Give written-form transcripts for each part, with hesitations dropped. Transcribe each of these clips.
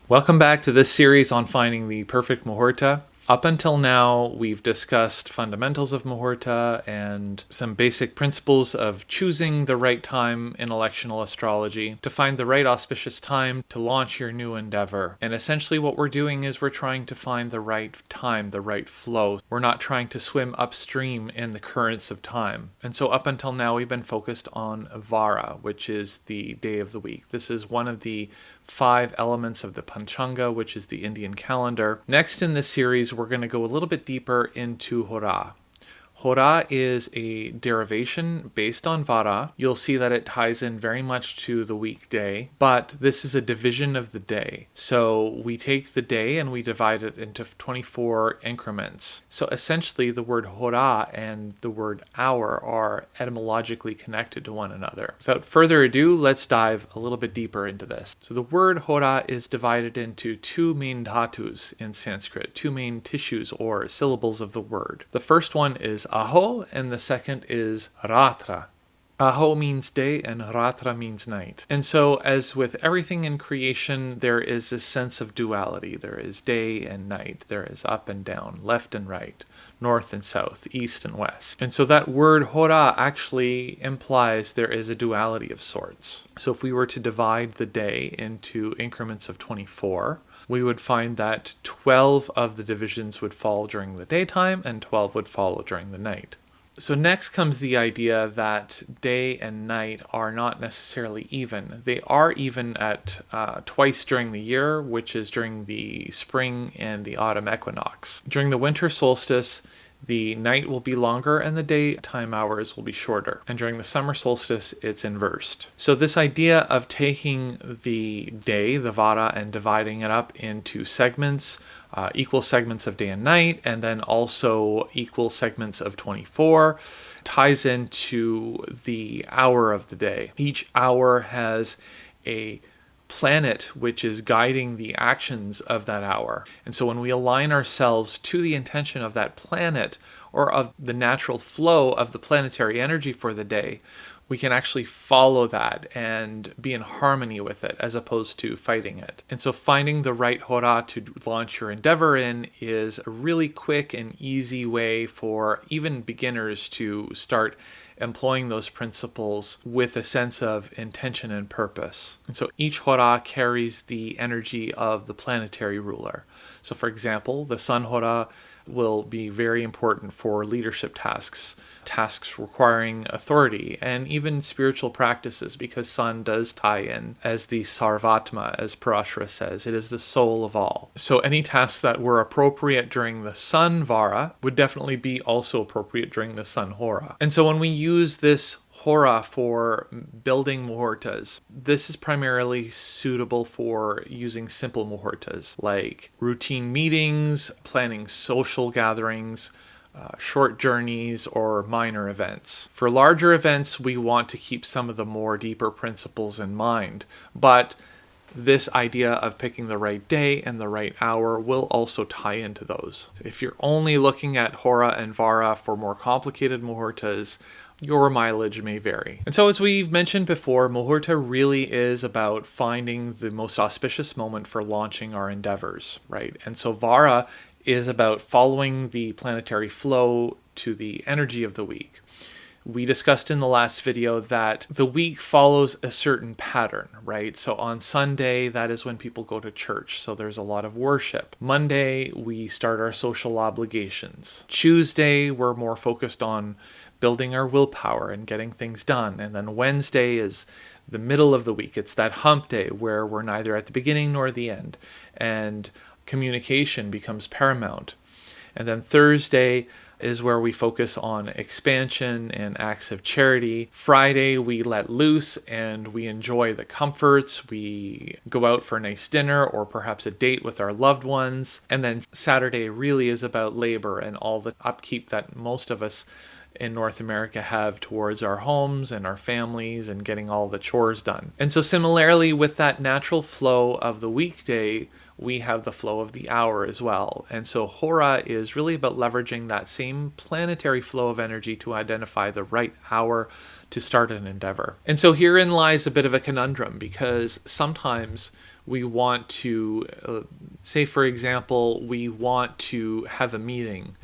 Welcome back to this series on finding the perfect Muhurta. Up until now, we've discussed fundamentals of Muhurta and some basic principles of choosing the right time in electional astrology to find the right auspicious time to launch your new endeavor. And essentially what we're doing is we're trying to find the right time, the right flow. We're not trying to swim upstream in the currents of time. And so up until now, we've been focused on Vara, which is the day of the week. This is one of the 5 elements of the Panchanga, which is the Indian calendar. Next in this series, we're going to go a little bit deeper into Horā. Horā is a derivation based on Vara. You'll see that it ties in very much to the weekday, but this is a division of the day. So we take the day and we divide it into 24 increments. So essentially the word Horā and the word hour are etymologically connected to one another. Without further ado, let's dive a little bit deeper into this. So the word Horā is divided into 2 main dhatus in Sanskrit, 2 main tissues or syllables of the word. The first one is Aho, and the second is Ratra. Aho means day and Ratra means night. And so, as with everything in creation, there is a sense of duality. There is day and night. There is up and down, left and right, north and south, east and west. And so that word Horā actually implies there is a duality of sorts. So if we were to divide the day into increments of 24, we would find that 12 of the divisions would fall during the daytime and 12 would fall during the night. So next comes the idea that day and night are not necessarily even. They are even at twice during the year, which is during the spring and the autumn equinox. During the winter solstice, the night will be longer and the daytime hours will be shorter. And during the summer solstice, it's inversed. So this idea of taking the day, the Vara, and dividing it up into segments, equal segments of day and night, and then also equal segments of 24, ties into the hour of the day. Each hour has a planet which is guiding the actions of that hour. And so when we align ourselves to the intention of that planet or of the natural flow of the planetary energy for the day, we can actually follow that and be in harmony with it as opposed to fighting it. And so finding the right Horā to launch your endeavor in is a really quick and easy way for even beginners to start employing those principles with a sense of intention and purpose. And so each Horā carries the energy of the planetary ruler. So for example, the Sun Horā will be very important for leadership tasks requiring authority, and even spiritual practices, because Sun does tie in as the Sarvatma, as Parashara says. It is the soul of all. So any tasks that were appropriate during the Sun Vara would definitely be also appropriate during the Sun Horā. And so when we use this Horā for building muhurtas, this is primarily suitable for using simple muhurtas like routine meetings, planning social gatherings, short journeys, or minor events. For larger events, we want to keep some of the more deeper principles in mind, but this idea of picking the right day and the right hour will also tie into those. If you're only looking at Horā and Vara for more complicated muhurtas, your mileage may vary. And so as we've mentioned before, Muhurta really is about finding the most auspicious moment for launching our endeavors, right? And so Vara is about following the planetary flow to the energy of the week. We discussed in the last video that the week follows a certain pattern, right? So on Sunday, that is when people go to church, so there's a lot of worship. Monday, we start our social obligations. Tuesday, we're more focused on building our willpower and getting things done. And then Wednesday is the middle of the week. It's that hump day where we're neither at the beginning nor the end, and communication becomes paramount. And then Thursday is where we focus on expansion and acts of charity. Friday, we let loose and we enjoy the comforts. We go out for a nice dinner or perhaps a date with our loved ones. And then Saturday really is about labor and all the upkeep that most of us in North America have towards our homes and our families and getting all the chores done. And so similarly with that natural flow of the weekday, we have the flow of the hour as well. And so Hora is really about leveraging that same planetary flow of energy to identify the right hour to start an endeavor. And so herein lies a bit of a conundrum, because sometimes we want to, say for example, we want to have a meeting.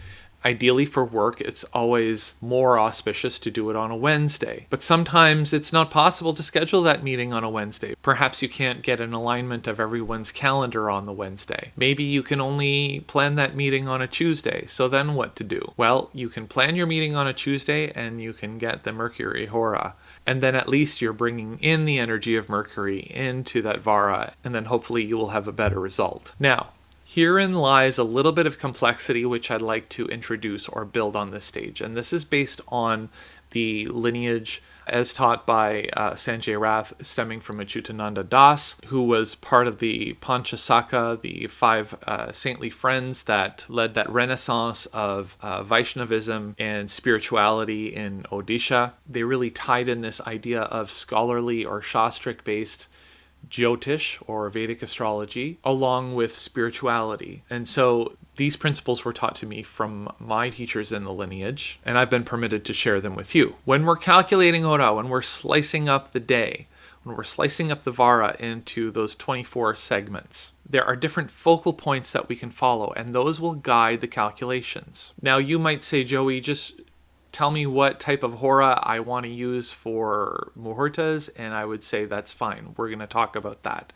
Ideally for work, it's always more auspicious to do it on a Wednesday. But sometimes it's not possible to schedule that meeting on a Wednesday. Perhaps you can't get an alignment of everyone's calendar on the Wednesday. Maybe you can only plan that meeting on a Tuesday. So then what to do? Well, you can plan your meeting on a Tuesday and you can get the Mercury Hora. And then at least you're bringing in the energy of Mercury into that Vara, and then hopefully you will have a better result. Now, herein lies a little bit of complexity which I'd like to introduce or build on this stage. And this is based on the lineage as taught by Sanjay Rath, stemming from Achyutananda Das, who was part of the Panchasaka, the 5 saintly friends that led that renaissance of Vaishnavism and spirituality in Odisha. They really tied in this idea of scholarly or shastric-based Jyotish or Vedic astrology along with spirituality. And so these principles were taught to me from my teachers in the lineage, and I've been permitted to share them with you. When we're calculating Hora, when we're slicing up the day, when we're slicing up the Vara into those 24 segments, there are different focal points that we can follow, and those will guide the calculations. Now you might say, Joey, just tell me what type of Hora I want to use for Muhurtas, and I would say that's fine. We're going to talk about that.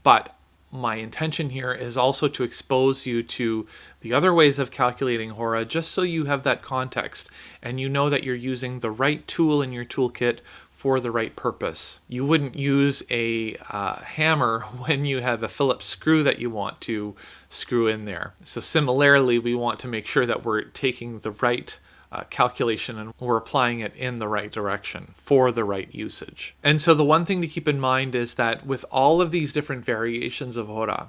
But my intention here is also to expose you to the other ways of calculating Hora, just so you have that context and you know that you're using the right tool in your toolkit for the right purpose. You wouldn't use a hammer when you have a Phillips screw that you want to screw in there. So similarly, we want to make sure that we're taking the right calculation and we're applying it in the right direction for the right usage. And so the one thing to keep in mind is that with all of these different variations of Hora,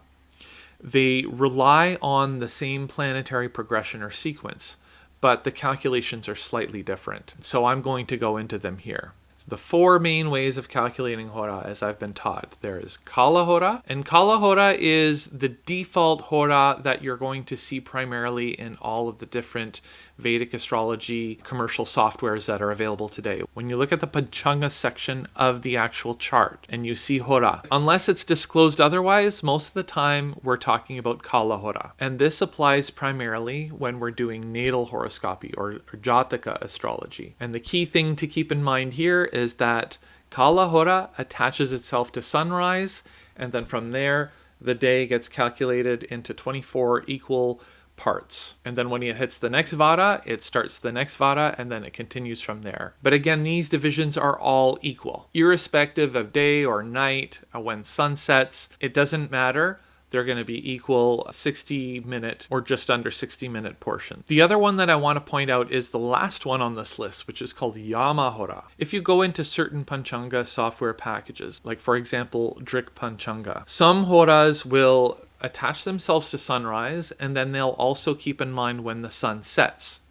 they rely on the same planetary progression or sequence, but the calculations are slightly different. So I'm going to go into them here. The 4 main ways of calculating Hora, as I've been taught. There is Kālahorā, and Kālahorā is the default Hora that you're going to see primarily in all of the different Vedic astrology commercial softwares that are available today. When you look at the Panchanga section of the actual chart and you see Hora, unless it's disclosed otherwise, most of the time we're talking about Kālahorā. And this applies primarily when we're doing natal horoscopy or Jataka astrology. And the key thing to keep in mind here is that Kālahorā attaches itself to sunrise, and then from there the day gets calculated into 24 equal parts. And then when it hits the next Vara, it starts the next Vara, and then it continues from there. But again, these divisions are all equal. Irrespective of day or night, when sun sets, it doesn't matter. They're going to be equal 60-minute or just under 60-minute portion. The other one that I want to point out is the last one on this list, which is called Yama Hora. If you go into certain Panchanga software packages, like for example, Vedic Panchanga, some Horas will attach themselves to sunrise, and then they'll also keep in mind when the sun sets.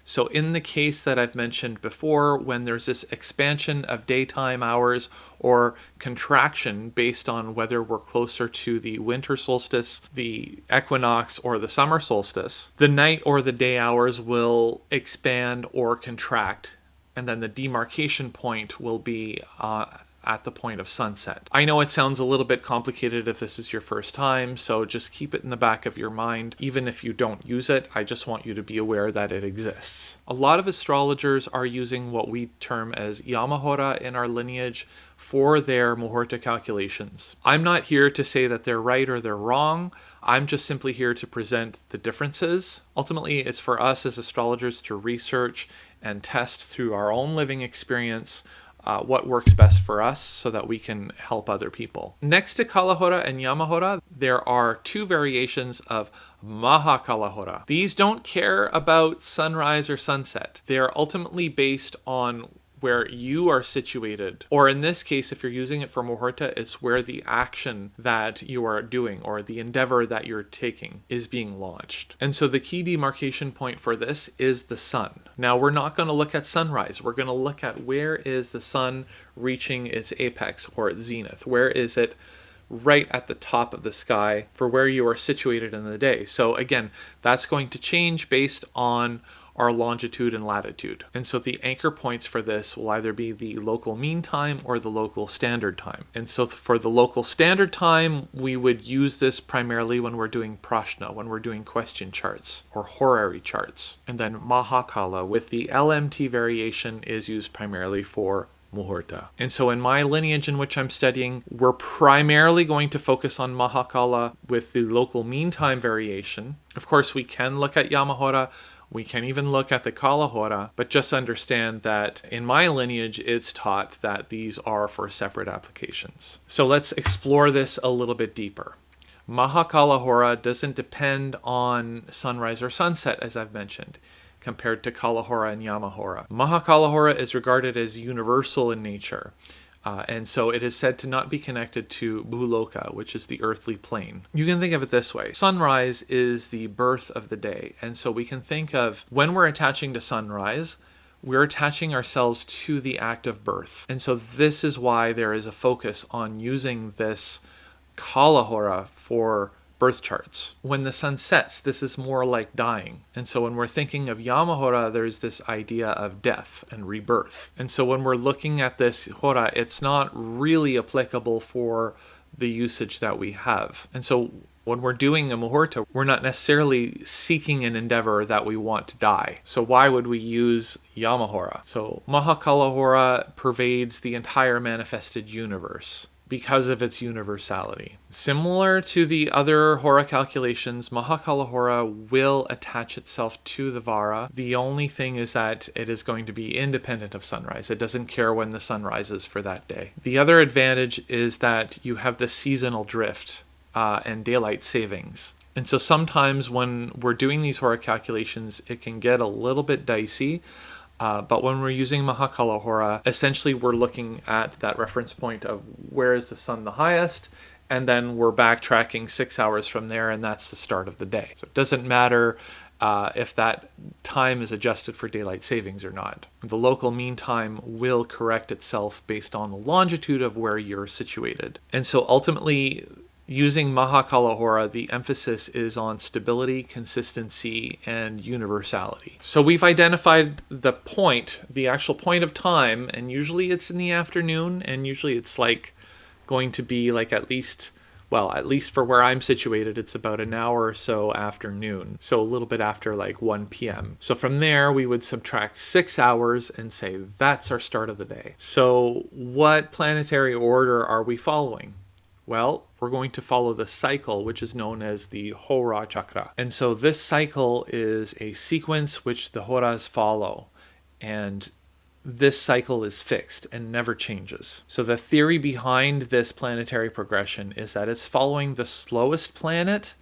So in the case that I've mentioned before, when there's this expansion of daytime hours or contraction based on whether we're closer to the winter solstice, the equinox, or the summer solstice, the night or the day hours will expand or contract, and then the demarcation point will be at the point of sunset. I know it sounds a little bit complicated if this is your first time, so just keep it in the back of your mind. Even if you don't use it, I just want you to be aware that it exists. A lot of astrologers are using what we term as Yama Hora in our lineage for their Muhurta calculations. I'm not here to say that they're right or they're wrong. I'm just simply here to present the differences. Ultimately, it's for us as astrologers to research and test through our own living experience what works best for us so that we can help other people. Next to Kālahorā and Yama Hora, there are 2 variations of Mahākāla Horā. These don't care about sunrise or sunset. They're ultimately based on where you are situated, or in this case, if you're using it for Muhurta, it's where the action that you are doing or the endeavor that you're taking is being launched. And so the key demarcation point for this is the sun. Now, we're not going to look at sunrise. We're going to look at where is the sun reaching its apex or its zenith. Where is it right at the top of the sky for where you are situated in the day. So again, that's going to change based on our longitude and latitude. And so the anchor points for this will either be the local mean time or the local standard time. And so for the local standard time, we would use this primarily when we're doing prashna, when we're doing question charts or horary charts. And then Mahākāla with the LMT variation is used primarily for Muhūrta. And so in my lineage in which I'm studying, we're primarily going to focus on Mahākāla with the local mean time variation. Of course, we can look at Yamahora, we can even look at the Kālahorā, but just understand that in my lineage, it's taught that these are for separate applications. So let's explore this a little bit deeper. Mahākāla Horā doesn't depend on sunrise or sunset, as I've mentioned, compared to Kālahorā and Yamahora. Mahākāla Horā is regarded as universal in nature. And so it is said to not be connected to Bhuloka, which is the earthly plane. You can think of it this way. Sunrise is the birth of the day. And so we can think of when we're attaching to sunrise, we're attaching ourselves to the act of birth. And so this is why there is a focus on using this Kālahorā for birth charts. When the sun sets, this is more like dying. And so when we're thinking of Yamahora, there's this idea of death and rebirth. And so when we're looking at this Hora, it's not really applicable for the usage that we have. And so when we're doing a Muhūrta, we're not necessarily seeking an endeavor that we want to die. So why would we use Yamahora? So Mahākāla Horā pervades the entire manifested universe because of its universality. Similar to the other Hora calculations, Mahākāla Horā will attach itself to the Vara. The only thing is that it is going to be independent of sunrise. It doesn't care when the sun rises for that day. The other advantage is that you have the seasonal drift and daylight savings. And so sometimes when we're doing these Hora calculations, it can get a little bit dicey. But when we're using Mahākāla Horā, essentially we're looking at that reference point of where is the sun the highest, and then we're backtracking 6 hours from there, and that's the start of the day. So it doesn't matter if that time is adjusted for daylight savings or not. The local mean time will correct itself based on the longitude of where you're situated. And so ultimately, using Mahākāla Horā, the emphasis is on stability, consistency, and universality. So we've identified the point, the actual point of time, and usually it's in the afternoon, and usually it's like going to be like at least for where I'm situated, it's about an hour or so after noon. So a little bit after like 1 p.m. So from there, we would subtract 6 hours and say that's our start of the day. So what planetary order are we following? Well, we're going to follow the cycle, which is known as the Hora chakra. And so this cycle is a sequence which the Horas follow. And this cycle is fixed and never changes. So the theory behind this planetary progression is that it's following the slowest planet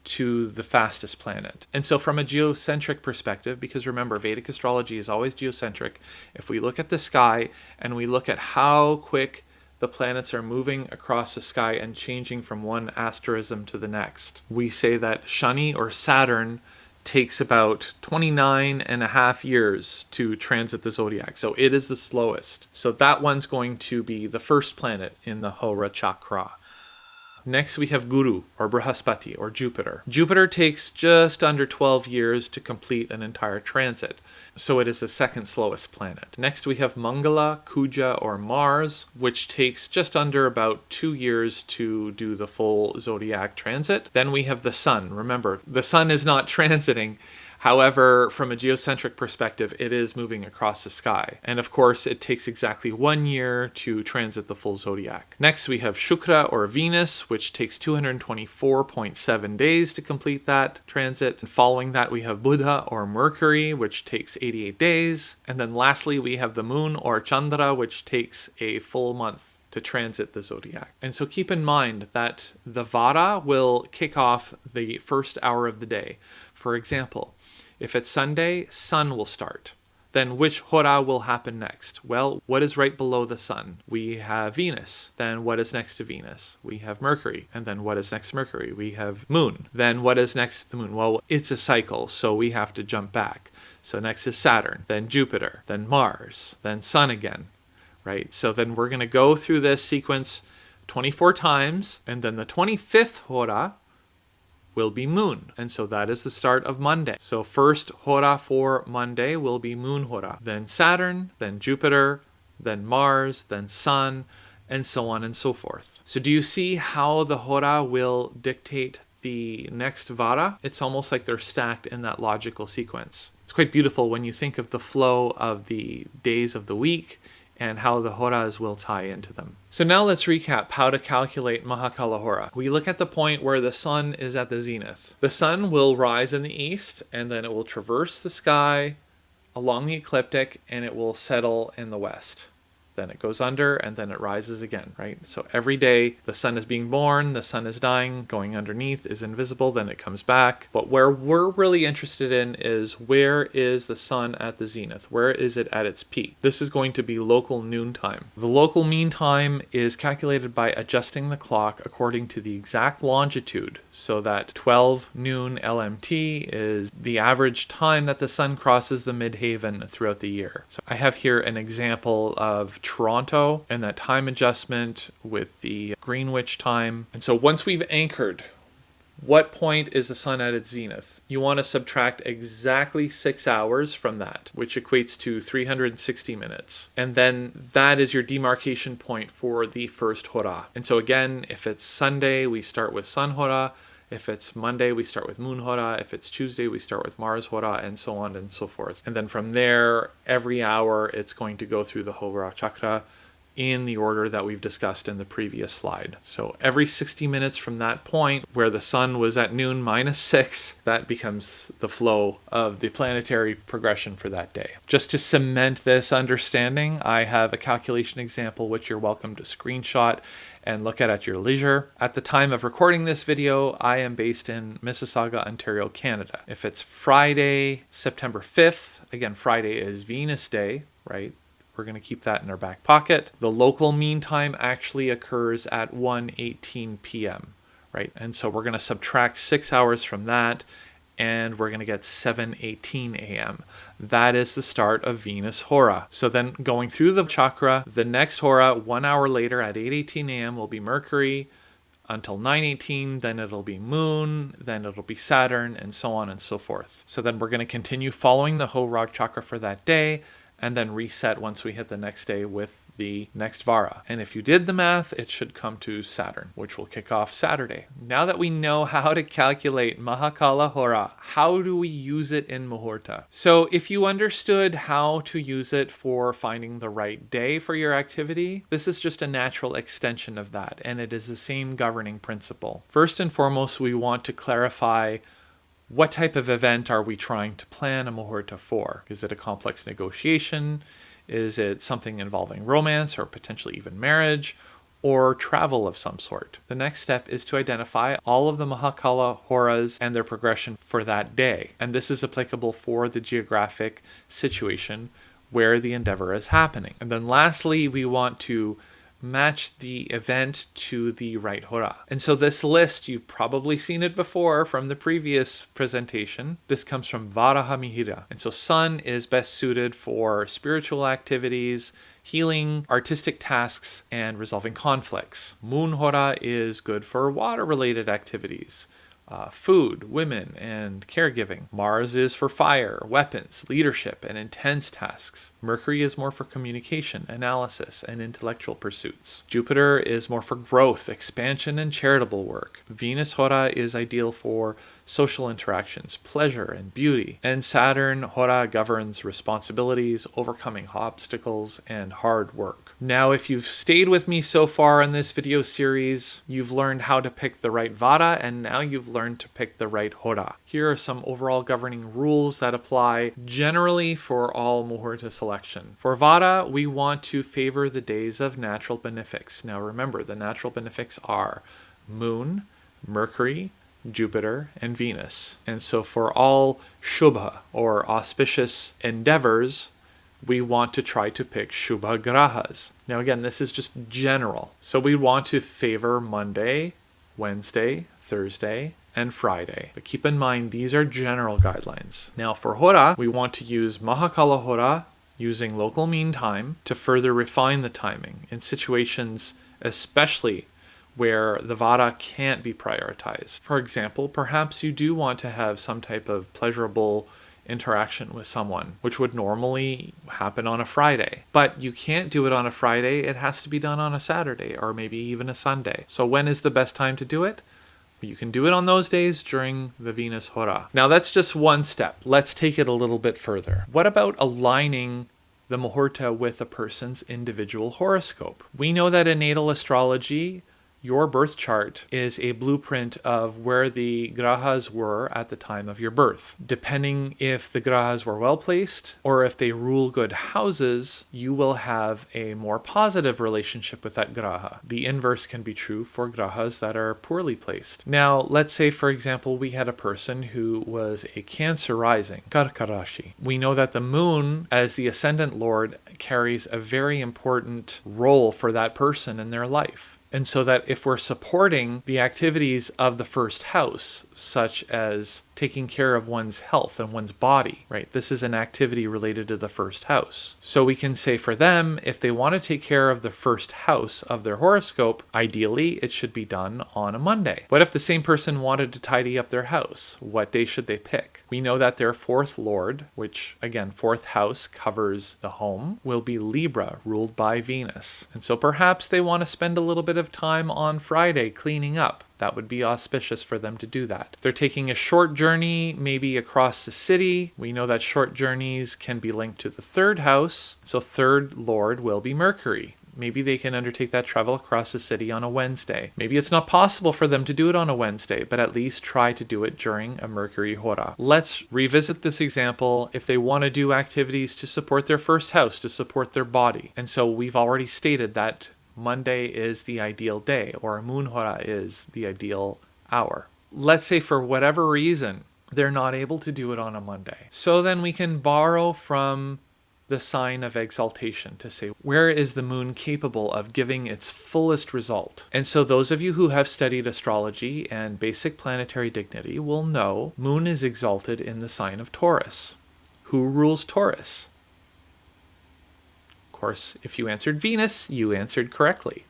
to the fastest planet. And so from a geocentric perspective, because remember, Vedic astrology is always geocentric, if we look at the sky and we look at how quick the planets are moving across the sky and changing from one asterism to the next, we say that Shani or Saturn takes about 29 and a half years to transit the zodiac. So it is the slowest. So that one's going to be the first planet in the Hora chakra. Next, we have Guru, or Brihaspati, or Jupiter. Jupiter takes just under 12 years to complete an entire transit, so it is the second slowest planet. Next, we have Mangala, Kuja, or Mars, which takes just under about 2 years to do the full zodiac transit. Then we have the Sun. Remember, the Sun is not transiting. However, from a geocentric perspective, it is moving across the sky. And of course, it takes exactly 1 year to transit the full zodiac. Next, we have Shukra or Venus, which takes 224.7 days to complete that transit. And following that, we have Buddha or Mercury, which takes 88 days. And then lastly, we have the Moon or Chandra, which takes a full month to transit the zodiac. And so keep in mind that the Vara will kick off the first hour of the day. For example, if it's Sunday, Sun will start. Then which Hora will happen next? Well, what is right below the Sun? We have Venus. Then what is next to Venus? We have Mercury. And then what is next to Mercury? We have Moon. Then what is next to the Moon? Well, it's a cycle, so we have to jump back. So next is Saturn, then Jupiter, then Mars, then Sun again, right? So then we're going to go through this sequence 24 times, and then the 25th Hora will be moon. And so that is the start of Monday. So first Hora for Monday will be moon Hora, then Saturn, then Jupiter, then Mars, then Sun, and so on and so forth. So do you see how the Hora will dictate the next Vara? It's almost like they're stacked in that logical sequence. It's quite beautiful when you think of the flow of the days of the week and how the Horas will tie into them. So now let's recap how to calculate Mahākāla Horā. We look at the point where the sun is at the zenith. The sun will rise in the east, and then it will traverse the sky along the ecliptic, and it will settle in the west. Then it goes under, and then it rises again, right? So every day the sun is being born, the sun is dying, going underneath is invisible, then it comes back. But where we're really interested in is, where is the sun at the zenith? Where is it at its peak? This is going to be local noon time. The local mean time is calculated by adjusting the clock according to the exact longitude, so that 12 noon LMT is the average time that the sun crosses the midheaven throughout the year. So I have here an example of Toronto and that time adjustment with the Greenwich time. And so once we've anchored, what point is the sun at its zenith? You want to subtract exactly 6 hours from that, which equates to 360 minutes. And then that is your demarcation point for the first Hora. And so again, if it's Sunday, we start with Sun Hora. If it's Monday, we start with Moon Hora. If it's Tuesday, we start with Mars Hora, and so on and so forth. And then from there, every hour, it's going to go through the Hora chakra in the order that we've discussed in the previous slide. So every 60 minutes from that point where the sun was at noon -6, that becomes the flow of the planetary progression for that day. Just to cement this understanding, I have a calculation example which you're welcome to screenshot and look at your leisure. At the time of recording this video, I am based in Mississauga, Ontario, Canada. If it's Friday, September 5th, again, Friday is Venus Day, right? We're going to keep that in our back pocket. The local mean time actually occurs at 1:18 p.m., right? And so we're going to subtract 6 hours from that, and we're going to get 7:18 a.m. That is the start of Venus Hora. So then going through the chakra, the next Hora 1 hour later at 8:18 a.m. will be Mercury until 9:18, then it'll be Moon, then it'll be Saturn, and so on and so forth. So then we're going to continue following the Hora chakra for that day, and then reset once we hit the next day with the next Vara. And if you did the math, it should come to Saturn, which will kick off Saturday. Now that we know how to calculate Mahākāla Horā, how do we use it in Muhūrta? So if you understood how to use it for finding the right day for your activity, this is just a natural extension of that, and it is the same governing principle. First and foremost, we want to clarify, what type of event are we trying to plan a Muhūrta for? Is it a complex negotiation? Is it something involving romance or potentially even marriage or travel of some sort? The next step is to identify all of the Mahākāla Horas and their progression for that day. And this is applicable for the geographic situation where the endeavor is happening. And then lastly, we want to match the event to the right Hora. And so this list, you've probably seen it before from the previous presentation. This comes from Varahamihira. And so sun is best suited for spiritual activities, healing, artistic tasks, and resolving conflicts. Moon Hora is good for water-related activities, food, women, and caregiving. Mars is for fire, weapons, leadership, and intense tasks. Mercury is more for communication, analysis, and intellectual pursuits. Jupiter is more for growth, expansion, and charitable work. Venus Hora is ideal for social interactions, pleasure, and beauty. And Saturn Hora governs responsibilities, overcoming obstacles, and hard work. Now, if you've stayed with me so far in this video series, you've learned how to pick the right Vara, and now you've learned to pick the right Hora. Here are some overall governing rules that apply generally for all Muhūrta selection. For Vara, we want to favor the days of natural benefics. Now remember, the natural benefics are Moon, Mercury, Jupiter, and Venus. And so for all Shubha, or auspicious endeavors, we want to try to pick Shubha Grahas. Now again, this is just general. So we want to favor Monday, Wednesday, Thursday, and Friday. But keep in mind, these are general guidelines. Now for Hora, we want to use Mahākāla Horā using local mean time to further refine the timing in situations, especially where the Vata can't be prioritized. For example, perhaps you do want to have some type of pleasurable interaction with someone, which would normally happen on a Friday. But you can't do it on a Friday, it has to be done on a Saturday or maybe even a Sunday. So when is the best time to do it? You can do it on those days during the Venus Hora. Now that's just one step. Let's take it a little bit further. What about aligning the Muhurta with a person's individual horoscope? We know that in natal astrology, your birth chart is a blueprint of where the grahas were at the time of your birth. Depending if the grahas were well placed or if they rule good houses, you will have a more positive relationship with that graha. The inverse can be true for grahas that are poorly placed. Now, let's say, for example, we had a person who was a Cancer rising, Karka Rashi. We know that the moon, as the ascendant lord, carries a very important role for that person in their life. And so that if we're supporting the activities of the first house, such as taking care of one's health and one's body, right? This is an activity related to the first house. So we can say for them, if they want to take care of the first house of their horoscope, ideally it should be done on a Monday. What if the same person wanted to tidy up their house? What day should they pick? We know that their fourth lord, which again, fourth house covers the home, will be Libra, ruled by Venus. And so perhaps they want to spend a little bit of time on Friday cleaning up. That would be auspicious for them to do that. If they're taking a short journey, maybe across the city, we know that short journeys can be linked to the third house. So third lord will be Mercury. Maybe they can undertake that travel across the city on a Wednesday. Maybe it's not possible for them to do it on a Wednesday, but at least try to do it during a Mercury Hora. Let's revisit this example if they want to do activities to support their first house, to support their body. And so we've already stated that Monday is the ideal day, or a moon hora is the ideal hour. Let's say for whatever reason, they're not able to do it on a Monday. So then we can borrow from the sign of exaltation to say, where is the moon capable of giving its fullest result? And so those of you who have studied astrology and basic planetary dignity will know moon is exalted in the sign of Taurus. Who rules Taurus? Of course, if you answered Venus, you answered correctly.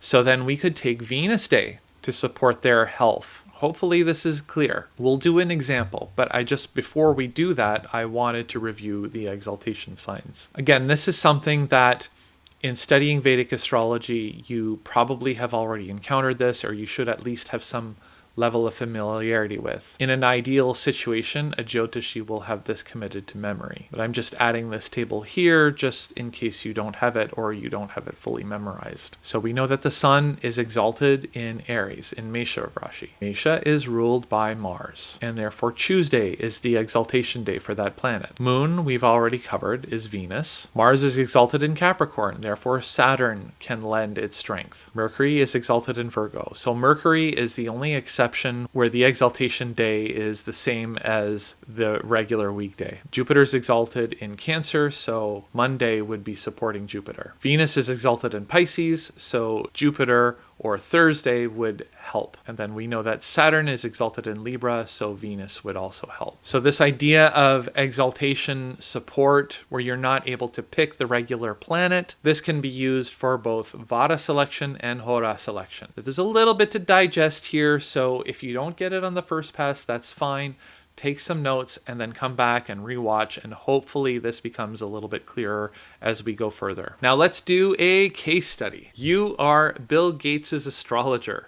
So then we could take Venus Day to support their health. Hopefully this is clear. We'll do an example, but before we do that, I wanted to review the exaltation signs. Again, this is something that in studying Vedic astrology, you probably have already encountered this, or you should at least have some level of familiarity with. In an ideal situation, a Jyotishi will have this committed to memory. But I'm just adding this table here just in case you don't have it or you don't have it fully memorized. So we know that the sun is exalted in Aries, in Mesha Rashi. Mesha is ruled by Mars, and therefore Tuesday is the exaltation day for that planet. Moon, we've already covered, is Venus. Mars is exalted in Capricorn, therefore Saturn can lend its strength. Mercury is exalted in Virgo. So Mercury is the only exception where the exaltation day is the same as the regular weekday. Jupiter is exalted in Cancer, so Monday would be supporting Jupiter. Venus is exalted in Pisces, so Jupiter or Thursday would help. And then we know that Saturn is exalted in Libra, so Venus would also help. So this idea of exaltation support, where you're not able to pick the regular planet, this can be used for both Vata selection and Hora selection. There's a little bit to digest here, so if you don't get it on the first pass, that's fine. Take some notes and then come back and rewatch, and hopefully this becomes a little bit clearer as we go further. Now let's do a case study. You are Bill Gates' astrologer.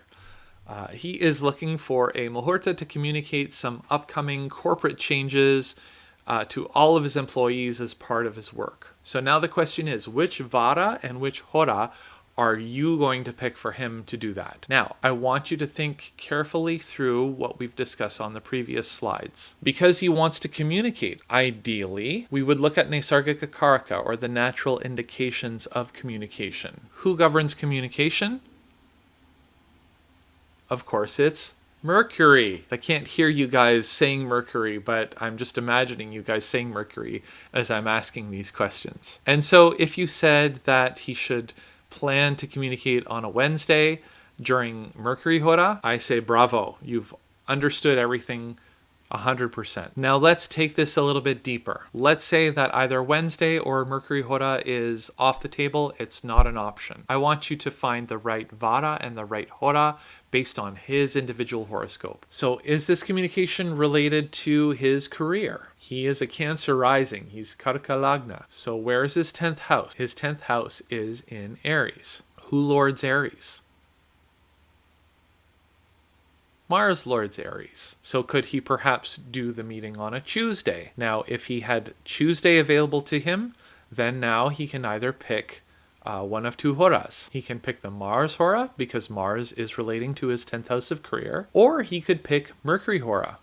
He is looking for a Muhurta to communicate some upcoming corporate changes to all of his employees as part of his work. So now the question is, which Vata and which Hora are you going to pick for him to do that? Now, I want you to think carefully through what we've discussed on the previous slides. Because he wants to communicate, ideally, we would look at Naisargika Karaka, or the natural indications of communication. Who governs communication? Of course, it's Mercury. I can't hear you guys saying Mercury, but I'm just imagining you guys saying Mercury as I'm asking these questions. And so if you said that he should plan to communicate on a Wednesday during Mercury Hora, I say bravo. You've understood everything 100%. Now let's take this a little bit deeper. Let's say that either Wednesday or Mercury Hora is off the table. It's not an option. I want you to find the right Vara and the right Hora based on his individual horoscope. So is this communication related to his career? He is a Cancer rising. He's Karka Lagna. So where is his 10th house? His 10th house is in Aries. Who lords Aries? Mars lords Aries. So could he perhaps do the meeting on a Tuesday? Now, if he had Tuesday available to him, then now he can either pick one of two horas. He can pick the Mars Hora, because Mars is relating to his 10th house of career, or he could pick Mercury Hora.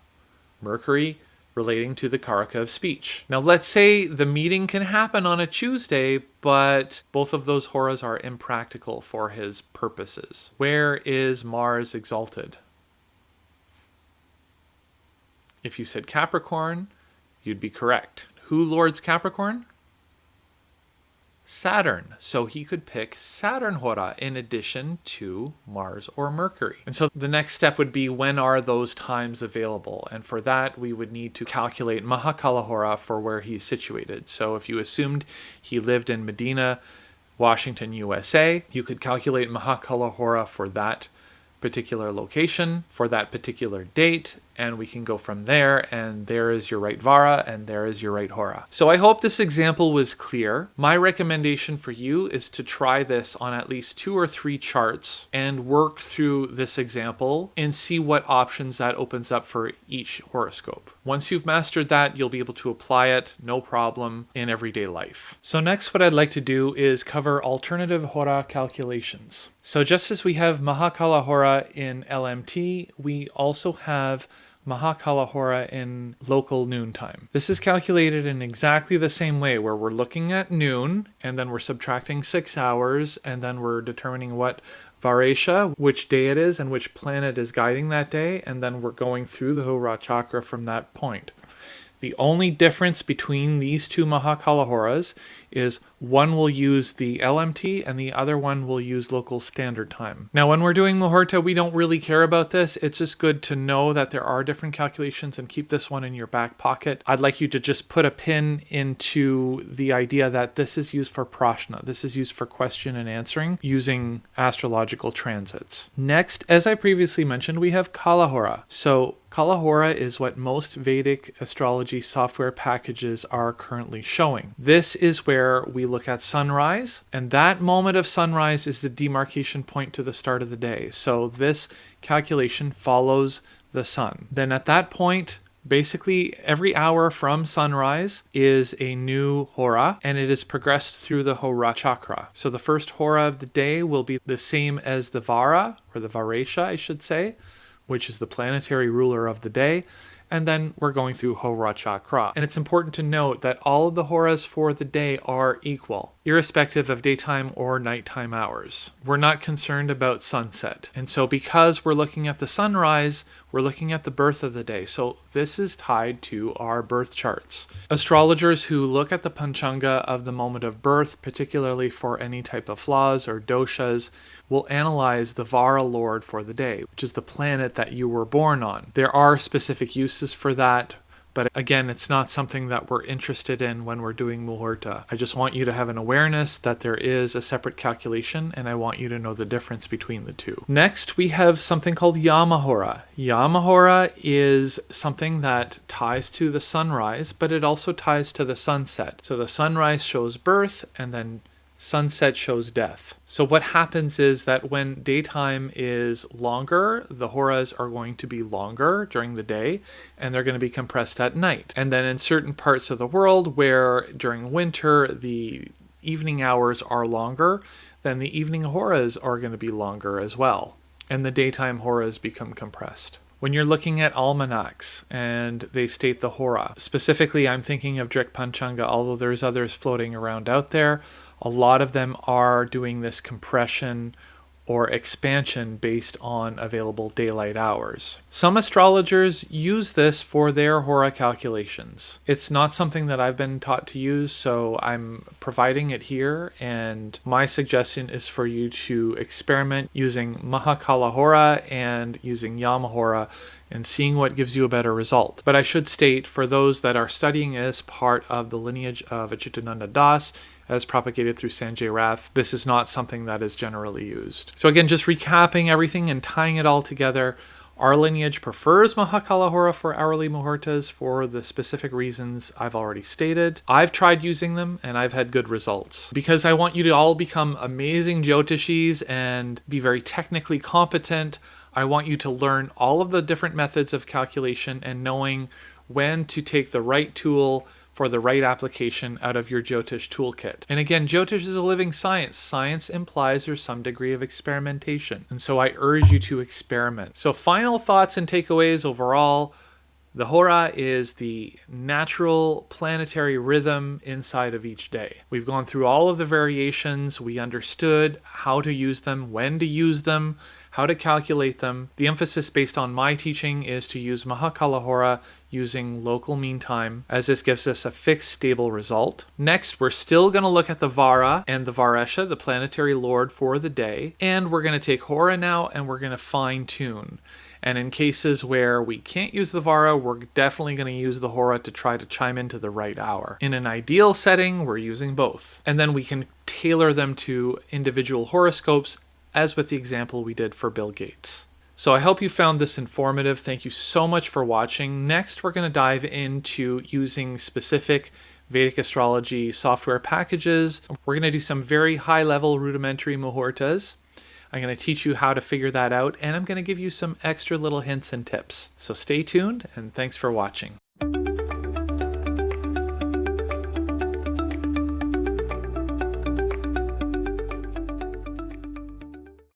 Mercury relating to the Karaka of speech. Now, let's say the meeting can happen on a Tuesday, but both of those horas are impractical for his purposes. Where is Mars exalted? If you said Capricorn, you'd be correct. Who lords Capricorn? Saturn. So he could pick Saturn Hora in addition to Mars or Mercury. And so the next step would be, when are those times available? And for that, we would need to calculate Mahākāla Horā for where he's situated. So if you assumed he lived in Medina, Washington, USA, you could calculate Mahākāla Horā for that particular location, for that particular date, and we can go from there, and there is your right Vara, and there is your right Hora. So I hope this example was clear. My recommendation for you is to try this on at least 2 or 3 charts and work through this example and see what options that opens up for each horoscope. Once you've mastered that, you'll be able to apply it, no problem, in everyday life. So next, what I'd like to do is cover alternative Hora calculations. So just as we have Mahākāla Horā in LMT, we also have Mahākāla Horā in local noontime. This is calculated in exactly the same way, where we're looking at noon, and then we're subtracting 6 hours, and then we're determining what Varesha, which day it is and which planet is guiding that day, and then we're going through the Hora chakra from that point. The only difference between these two Mahākāla Horas is one will use the LMT and the other one will use local standard time. Now, when we're doing Muhūrta, we don't really care about this. It's just good to know that there are different calculations and keep this one in your back pocket. I'd like you to just put a pin into the idea that this is used for prashna. This is used for question and answering using astrological transits. Next, as I previously mentioned, we have Kālahorā. So Kālahorā is what most Vedic astrology software packages are currently showing. This is where we look at sunrise, and that moment of sunrise is the demarcation point to the start of the day. So this calculation follows the sun. Then at that point, basically every hour from sunrise is a new Hora, and it is progressed through the Hora chakra. So the first Hora of the day will be the same as the Vara, or the Varesha, I should say, which is the planetary ruler of the day, and then we're going through Hora Chakra. And it's important to note that all of the Horas for the day are equal, irrespective of daytime or nighttime hours. We're not concerned about sunset. And so because we're looking at the sunrise, we're looking at the birth of the day. So this is tied to our birth charts. Astrologers who look at the Panchanga of the moment of birth, particularly for any type of flaws or doshas, will analyze the Vara Lord for the day, which is the planet that you were born on. There are specific uses for that, but again, it's not something that we're interested in when we're doing Muhūrta. I just want you to have an awareness that there is a separate calculation, and I want you to know the difference between the two. Next, we have something called Yamahora. Yamahora is something that ties to the sunrise, but it also ties to the sunset. So the sunrise shows birth, and then sunset shows death. So what happens is that when daytime is longer, the horas are going to be longer during the day, and they're going to be compressed at night. And then in certain parts of the world where during winter the evening hours are longer, then the evening horas are going to be longer as well, and the daytime horas become compressed. When you're looking at almanacs and they state the Hora, specifically I'm thinking of Vedic Panchanga, although there's others floating around out there. A lot of them are doing this compression or expansion based on available daylight hours. Some astrologers use this for their Hora calculations. It's not something that I've been taught to use, so I'm providing it here, and my suggestion is for you to experiment using Mahākāla Horā and using Yama Horā and seeing what gives you a better result. But I should state, for those that are studying as part of the lineage of Achyutananda Das, as propagated through Sanjay Rath, this is not something that is generally used. So again, just recapping everything and tying it all together, our lineage prefers Mahākāla Horā for hourly muhurtas for the specific reasons I've already stated. I've tried using them and I've had good results. Because I want you to all become amazing Jyotishis and be very technically competent, I want you to learn all of the different methods of calculation and knowing when to take the right tool for the right application out of your Jyotish toolkit. And again, Jyotish is a living science. Science implies there's some degree of experimentation. And so I urge you to experiment. So final thoughts and takeaways overall. The Hora is the natural planetary rhythm inside of each day. We've gone through all of the variations. We understood how to use them, when to use them, how to calculate them. The emphasis based on my teaching is to use Mahākāla Horā using local mean time, as this gives us a fixed, stable result. Next, we're still going to look at the Vara and the Varesha, the planetary lord for the day. And we're going to take Hora now and we're going to fine tune. And in cases where we can't use the Vara, we're definitely going to use the Hora to try to chime into the right hour. In an ideal setting, we're using both. And then we can tailor them to individual horoscopes, as with the example we did for Bill Gates. So I hope you found this informative. Thank you so much for watching. Next, we're going to dive into using specific Vedic astrology software packages. We're going to do some very high-level rudimentary muhurtas. I'm going to teach you how to figure that out, and I'm going to give you some extra little hints and tips. So stay tuned, and thanks for watching.